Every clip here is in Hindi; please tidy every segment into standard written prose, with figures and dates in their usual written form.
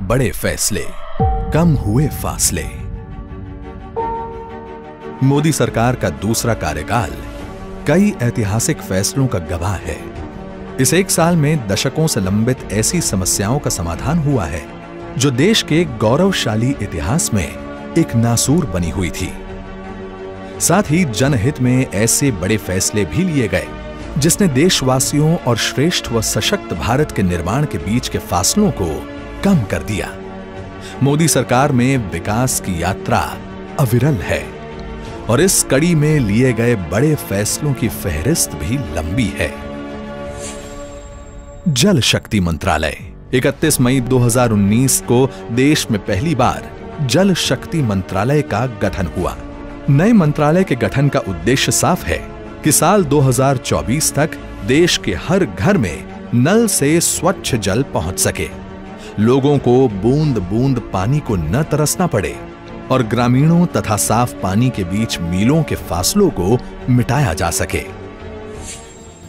बड़े फैसले, कम हुए फासले। मोदी सरकार का दूसरा कार्यकाल कई ऐतिहासिक फैसलों का गवाह है। इस एक साल में दशकों से लंबित ऐसी समस्याओं का समाधान हुआ है जो देश के गौरवशाली इतिहास में एक नासूर बनी हुई थी। साथ ही जनहित में ऐसे बड़े फैसले भी लिए गए जिसने देशवासियों और श्रेष्ठ व सशक्त भारत के निर्माण के बीच के फासलों को कम कर दिया। मोदी सरकार में विकास की यात्रा अविरल है और इस कड़ी में लिए गए बड़े फैसलों की फहरिस्त भी लंबी है। जल शक्ति मंत्रालय। 31 मई 2019 को देश में पहली बार जल शक्ति मंत्रालय का गठन हुआ। नए मंत्रालय के गठन का उद्देश्य साफ है कि साल 2024 तक देश के हर घर में नल से स्वच्छ जल पहुंच सके, लोगों को बूंद बूंद पानी को न तरसना पड़े और ग्रामीणों तथा साफ पानी के बीच मीलों के फासलों को मिटाया जा सके।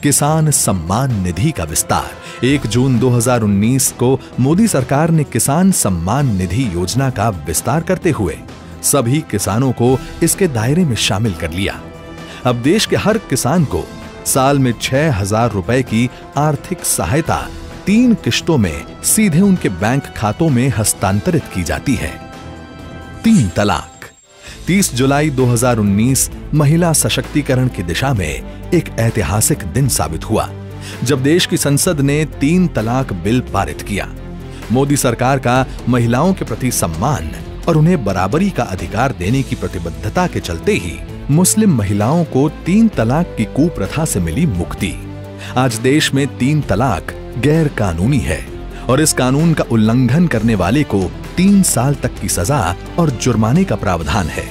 किसान सम्मान निधि का विस्तार। 1 जून 2019 को मोदी सरकार ने किसान सम्मान निधि योजना का विस्तार करते हुए सभी किसानों को इसके दायरे में शामिल कर लिया। अब देश के हर किसान को साल में 6,000 रुपए की आर्थिक सहायता 3 किश्तों में सीधे उनके बैंक खातों में हस्तांतरित की जाती है। 3 तलाक। 30 जुलाई 2019 महिला सशक्तिकरण की दिशा में एक ऐतिहासिक दिन साबित हुआ जब देश की संसद ने 3 तलाक बिल पारित किया। मोदी सरकार का महिलाओं के प्रति सम्मान और उन्हें बराबरी का अधिकार देने की प्रतिबद्धता के चलते ही मुस्लिम महिलाओं को 3 तलाक की कुप्रथा से मिली मुक्ति। आज देश में 3 तलाक गैर कानूनी है और इस कानून का उल्लंघन करने वाले को 3 साल तक की सजा और जुर्माने का प्रावधान है।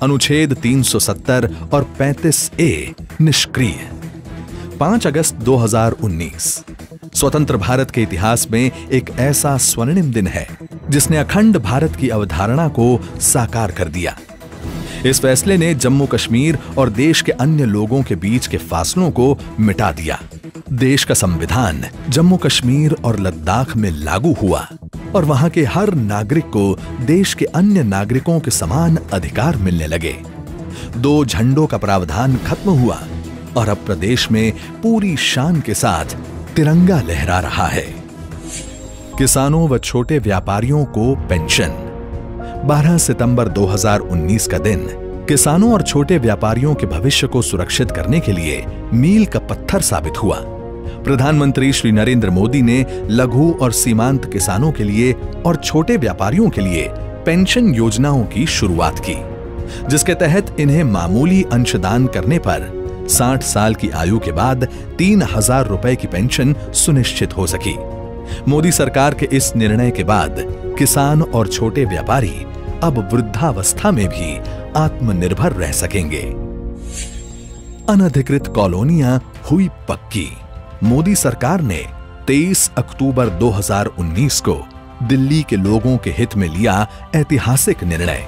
अनुच्छेद 370 और 35A निष्क्रिय। 5 अगस्त 2019 स्वतंत्र भारत के इतिहास में एक ऐसा स्वर्णिम दिन है जिसने अखंड भारत की अवधारणा को साकार कर दिया। इस फैसले ने जम्मू कश्मीर और देश के अन्य लोगों के बीच के फासलों को मिटा दिया। देश का संविधान जम्मू कश्मीर और लद्दाख में लागू हुआ और वहां के हर नागरिक को देश के अन्य नागरिकों के समान अधिकार मिलने लगे। 2 झंडों का प्रावधान खत्म हुआ और अब प्रदेश में पूरी शान के साथ तिरंगा लहरा रहा है। किसानों व छोटे व्यापारियों को पेंशन। 12 सितंबर 2019 का दिन किसानों और छोटे व्यापारियों के भविष्य को सुरक्षित करने के लिए मील का पत्थर साबित हुआ। प्रधानमंत्री श्री नरेंद्र मोदी ने लघु और सीमांत किसानों के लिए और छोटे व्यापारियों के लिए पेंशन योजनाओं की शुरुआत की, जिसके तहत इन्हें मामूली अंशदान करने पर 60 साल की आयु के बाद 3,000 रुपए की पेंशन सुनिश्चित हो सकी। मोदी सरकार के इस निर्णय के बाद किसान और छोटे व्यापारी अब वृद्धावस्था में भी आत्मनिर्भर रह सकेंगे। अनधिकृत कॉलोनियां हुई पक्की। मोदी सरकार ने 23 अक्टूबर 2019 को दिल्ली के लोगों के हित में लिया ऐतिहासिक निर्णय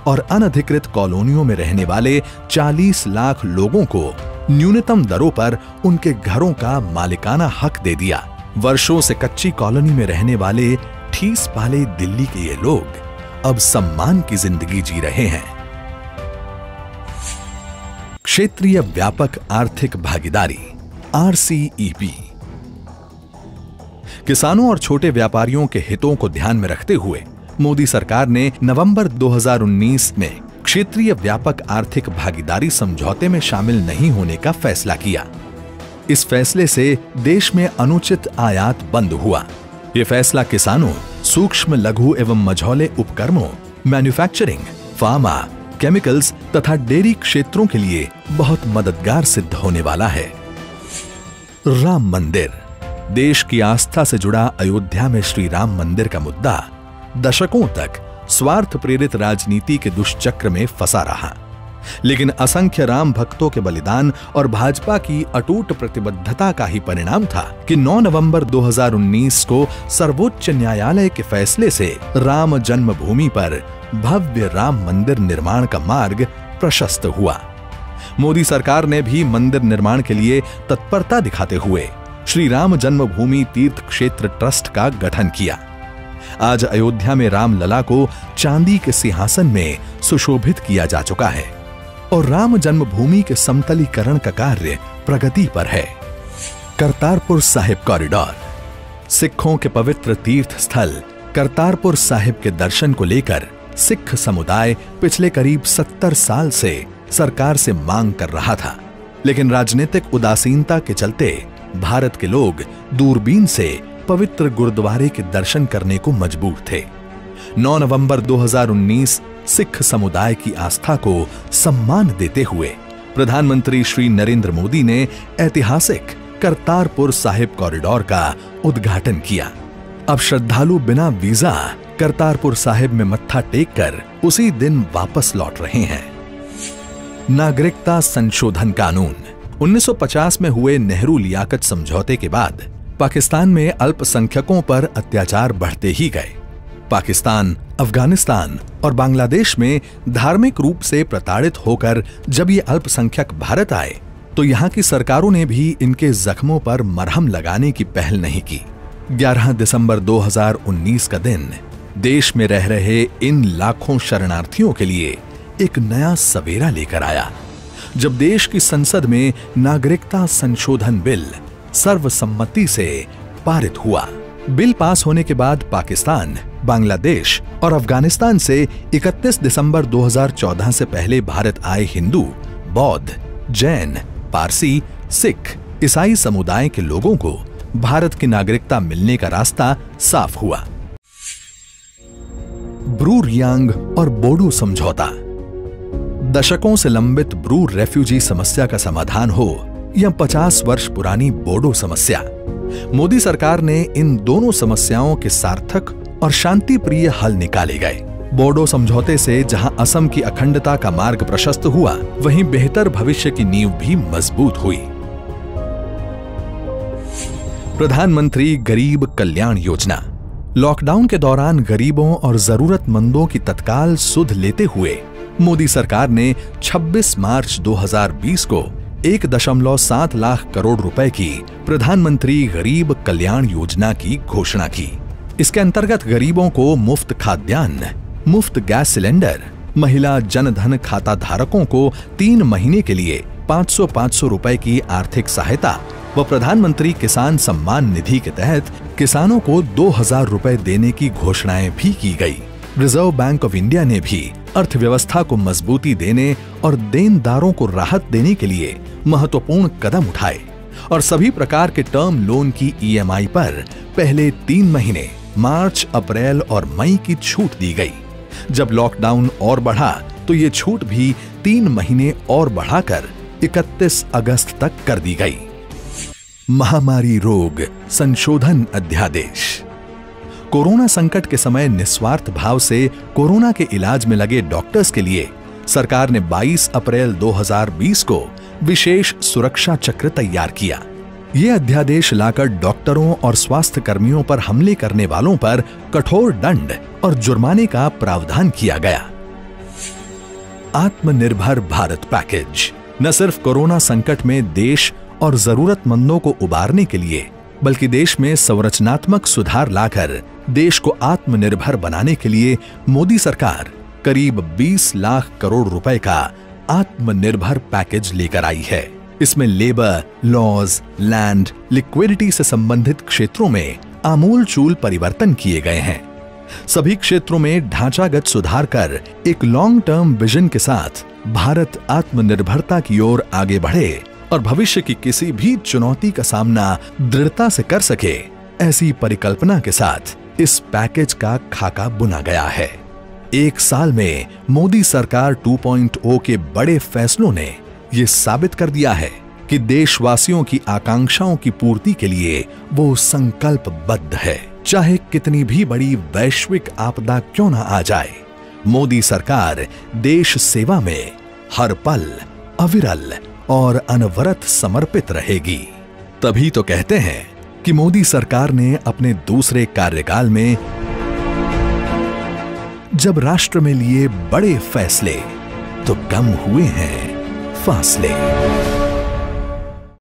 और अनधिकृत कॉलोनियों में रहने वाले 40 लाख लोगों को न्यूनतम दरों पर उनके घरों का मालिकाना हक दे दिया। वर्षों से कच्ची कॉलोनी में रहने वाले ठीस पाले दिल्ली के ये लोग अब सम्मान की जिंदगी जी रहे हैं। क्षेत्रीय व्यापक आर्थिक भागीदारी RCEP। किसानों और छोटे व्यापारियों के हितों को ध्यान में रखते हुए मोदी सरकार ने नवंबर 2019 में क्षेत्रीय व्यापक आर्थिक भागीदारी समझौते में शामिल नहीं होने का फैसला किया। इस फैसले से देश में अनुचित आयात बंद हुआ। यह फैसला किसानों, सूक्ष्म लघु एवं मझौले उपक्रमों, मैन्युफैक्चरिंग, फार्मा, केमिकल्स तथा डेयरी क्षेत्रों के लिए बहुत मददगार सिद्ध होने वाला है। राम मंदिर। देश की आस्था से जुड़ा अयोध्या में श्री राम मंदिर का मुद्दा दशकों तक स्वार्थ प्रेरित राजनीति के दुष्चक्र में फंसा रहा, लेकिन असंख्य राम भक्तों के बलिदान और भाजपा की अटूट प्रतिबद्धता का ही परिणाम था कि 9 नवंबर 2019 को सर्वोच्च न्यायालय के फैसले से राम जन्मभूमि पर भव्य राम मंदिर निर्माण का मार्ग प्रशस्त हुआ। मोदी सरकार ने भी मंदिर निर्माण के लिए तत्परता दिखाते हुए श्री राम जन्मभूमि तीर्थ क्षेत्र ट्रस्ट का गठन किया। आज अयोध्या में रामलला को चांदी के सिंहासन में सुशोभित किया जा चुका है और राम जन्मभूमि के समतलीकरण का कार्य प्रगति पर है। करतारपुर साहिब कॉरिडोर। सिखों के पवित्र तीर्थ स्थल करतारपुर साहिब के दर्शन को लेकर सिख समुदाय पिछले करीब 70 साल से सरकार से मांग कर रहा था, लेकिन राजनीतिक उदासीनता के चलते भारत के लोग दूरबीन से पवित्र गुरुद्वारे के दर्शन करने को मजबूर थे। 9 नवंबर 2019 सिख समुदाय की आस्था को सम्मान देते हुए प्रधानमंत्री श्री नरेंद्र मोदी ने ऐतिहासिक करतारपुर साहिब कॉरिडोर का उद्घाटन किया। अब श्रद्धालु बिना वीजा करतारपुर साहिब में मत्था टेककर उसी दिन वापस लौट रहे हैं। नागरिकता संशोधन कानून। 1950 में हुए नेहरू लियाकत समझौते के बाद पाकिस्तान में अल्पसंख्यकों पर अत्याचार बढ़ते ही गए। पाकिस्तान, अफगानिस्तान और बांग्लादेश में धार्मिक रूप से प्रताड़ित होकर जब ये अल्पसंख्यक भारत आए तो यहाँ की सरकारों ने भी इनके जख्मों पर मरहम लगाने की पहल नहीं की। 11 दिसंबर 2019 का दिन देश में रह रहे इन लाखों शरणार्थियों के लिए एक नया सवेरा लेकर आया, जब देश की संसद में नागरिकता संशोधन बिल सर्वसम्मति से पारित हुआ। बिल पास होने के बाद पाकिस्तान, बांग्लादेश और अफगानिस्तान से 31 दिसंबर 2014 से पहले भारत आए हिंदू, बौद्ध, जैन, पारसी, सिख, ईसाई समुदाय के लोगों को भारत की नागरिकता मिलने का रास्ता साफ हुआ। ब्रू रियांग और बोडो समझौता। दशकों से लंबित ब्रू रेफ्यूजी समस्या का समाधान हो या 50 वर्ष पुरानी बोडो समस्या, मोदी सरकार ने इन दोनों समस्याओं के सार्थक और शांतिप्रिय हल निकाले गए। बोडो समझौते से जहां असम की अखंडता का मार्ग प्रशस्त हुआ, वहीं बेहतर भविष्य की नींव भी मजबूत हुई। प्रधानमंत्री गरीब कल्याण योजना। लॉकडाउन के दौरान गरीबों और जरूरतमंदों की तत्काल सुध लेते हुए मोदी सरकार ने 26 मार्च 2020 को 1.7 लाख करोड़ रुपए की प्रधानमंत्री गरीब कल्याण योजना की घोषणा की। इसके अंतर्गत गरीबों को मुफ्त खाद्यान्न, मुफ्त गैस सिलेंडर, महिला जनधन खाता धारकों को 3 महीने के लिए 500-500 रुपए की आर्थिक सहायता व प्रधानमंत्री किसान सम्मान निधि के तहत किसानों को 2000 रुपए देने की घोषणाएं भी की गई। रिजर्व बैंक ऑफ इंडिया ने भी अर्थव्यवस्था को मजबूती देने और देनदारों को राहत देने के लिए महत्वपूर्ण कदम उठाए और सभी प्रकार के टर्म लोन की EMI पर पहले 3 महीने मार्च, अप्रैल और मई की छूट दी गई। जब लॉकडाउन और बढ़ा तो ये छूट भी 3 महीने और बढ़ाकर 31 अगस्त तक कर दी गई। महामारी रोग संशोधन अध्यादेश। कोरोना संकट के समय निस्वार्थ भाव से कोरोना के इलाज में लगे डॉक्टर्स के लिए सरकार ने 22 अप्रैल 2020 को विशेष सुरक्षा चक्र तैयार किया। ये अध्यादेश लाकर डॉक्टरों और स्वास्थ्य कर्मियों पर हमले करने वालों पर कठोर दंड और जुर्माने का प्रावधान किया गया। आत्मनिर्भर भारत पैकेज न सिर्फ कोरोना संकट में देश और जरूरतमंदों को उबारने के लिए, बल्कि देश में संरचनात्मक सुधार लाकर देश को आत्मनिर्भर बनाने के लिए मोदी सरकार करीब 20 लाख करोड़ रुपए का आत्मनिर्भर पैकेज लेकर आई है। इसमें लेबर, लॉज, लैंड, लिक्विडिटी से संबंधित क्षेत्रों में आमूलचूल परिवर्तन किए गए हैं। सभी क्षेत्रों में ढांचागत सुधार कर एक लॉन्ग टर्म विजन के साथ भारत आत्मनिर्भरता की ओर आगे बढ़े और भविष्य की किसी भी चुनौती का सामना दृढ़ता से कर सके, ऐसी परिकल्पना के साथ इस पैकेज का खाका बुना गया है। 1 साल में मोदी सरकार 2.0 के बड़े फैसलों ने ये साबित कर दिया है कि देशवासियों की आकांक्षाओं की पूर्ति के लिए वो संकल्पबद्ध है। चाहे कितनी भी बड़ी वैश्विक आपदा क्यों न आ जाए, मोदी सरकार देश सेवा में हर पल अविरल और अनवरत समर्पित रहेगी। तभी तो कहते हैं कि मोदी सरकार ने अपने दूसरे कार्यकाल में जब राष्ट्र में लिए बड़े फैसले तो कम हुए हैं फासले।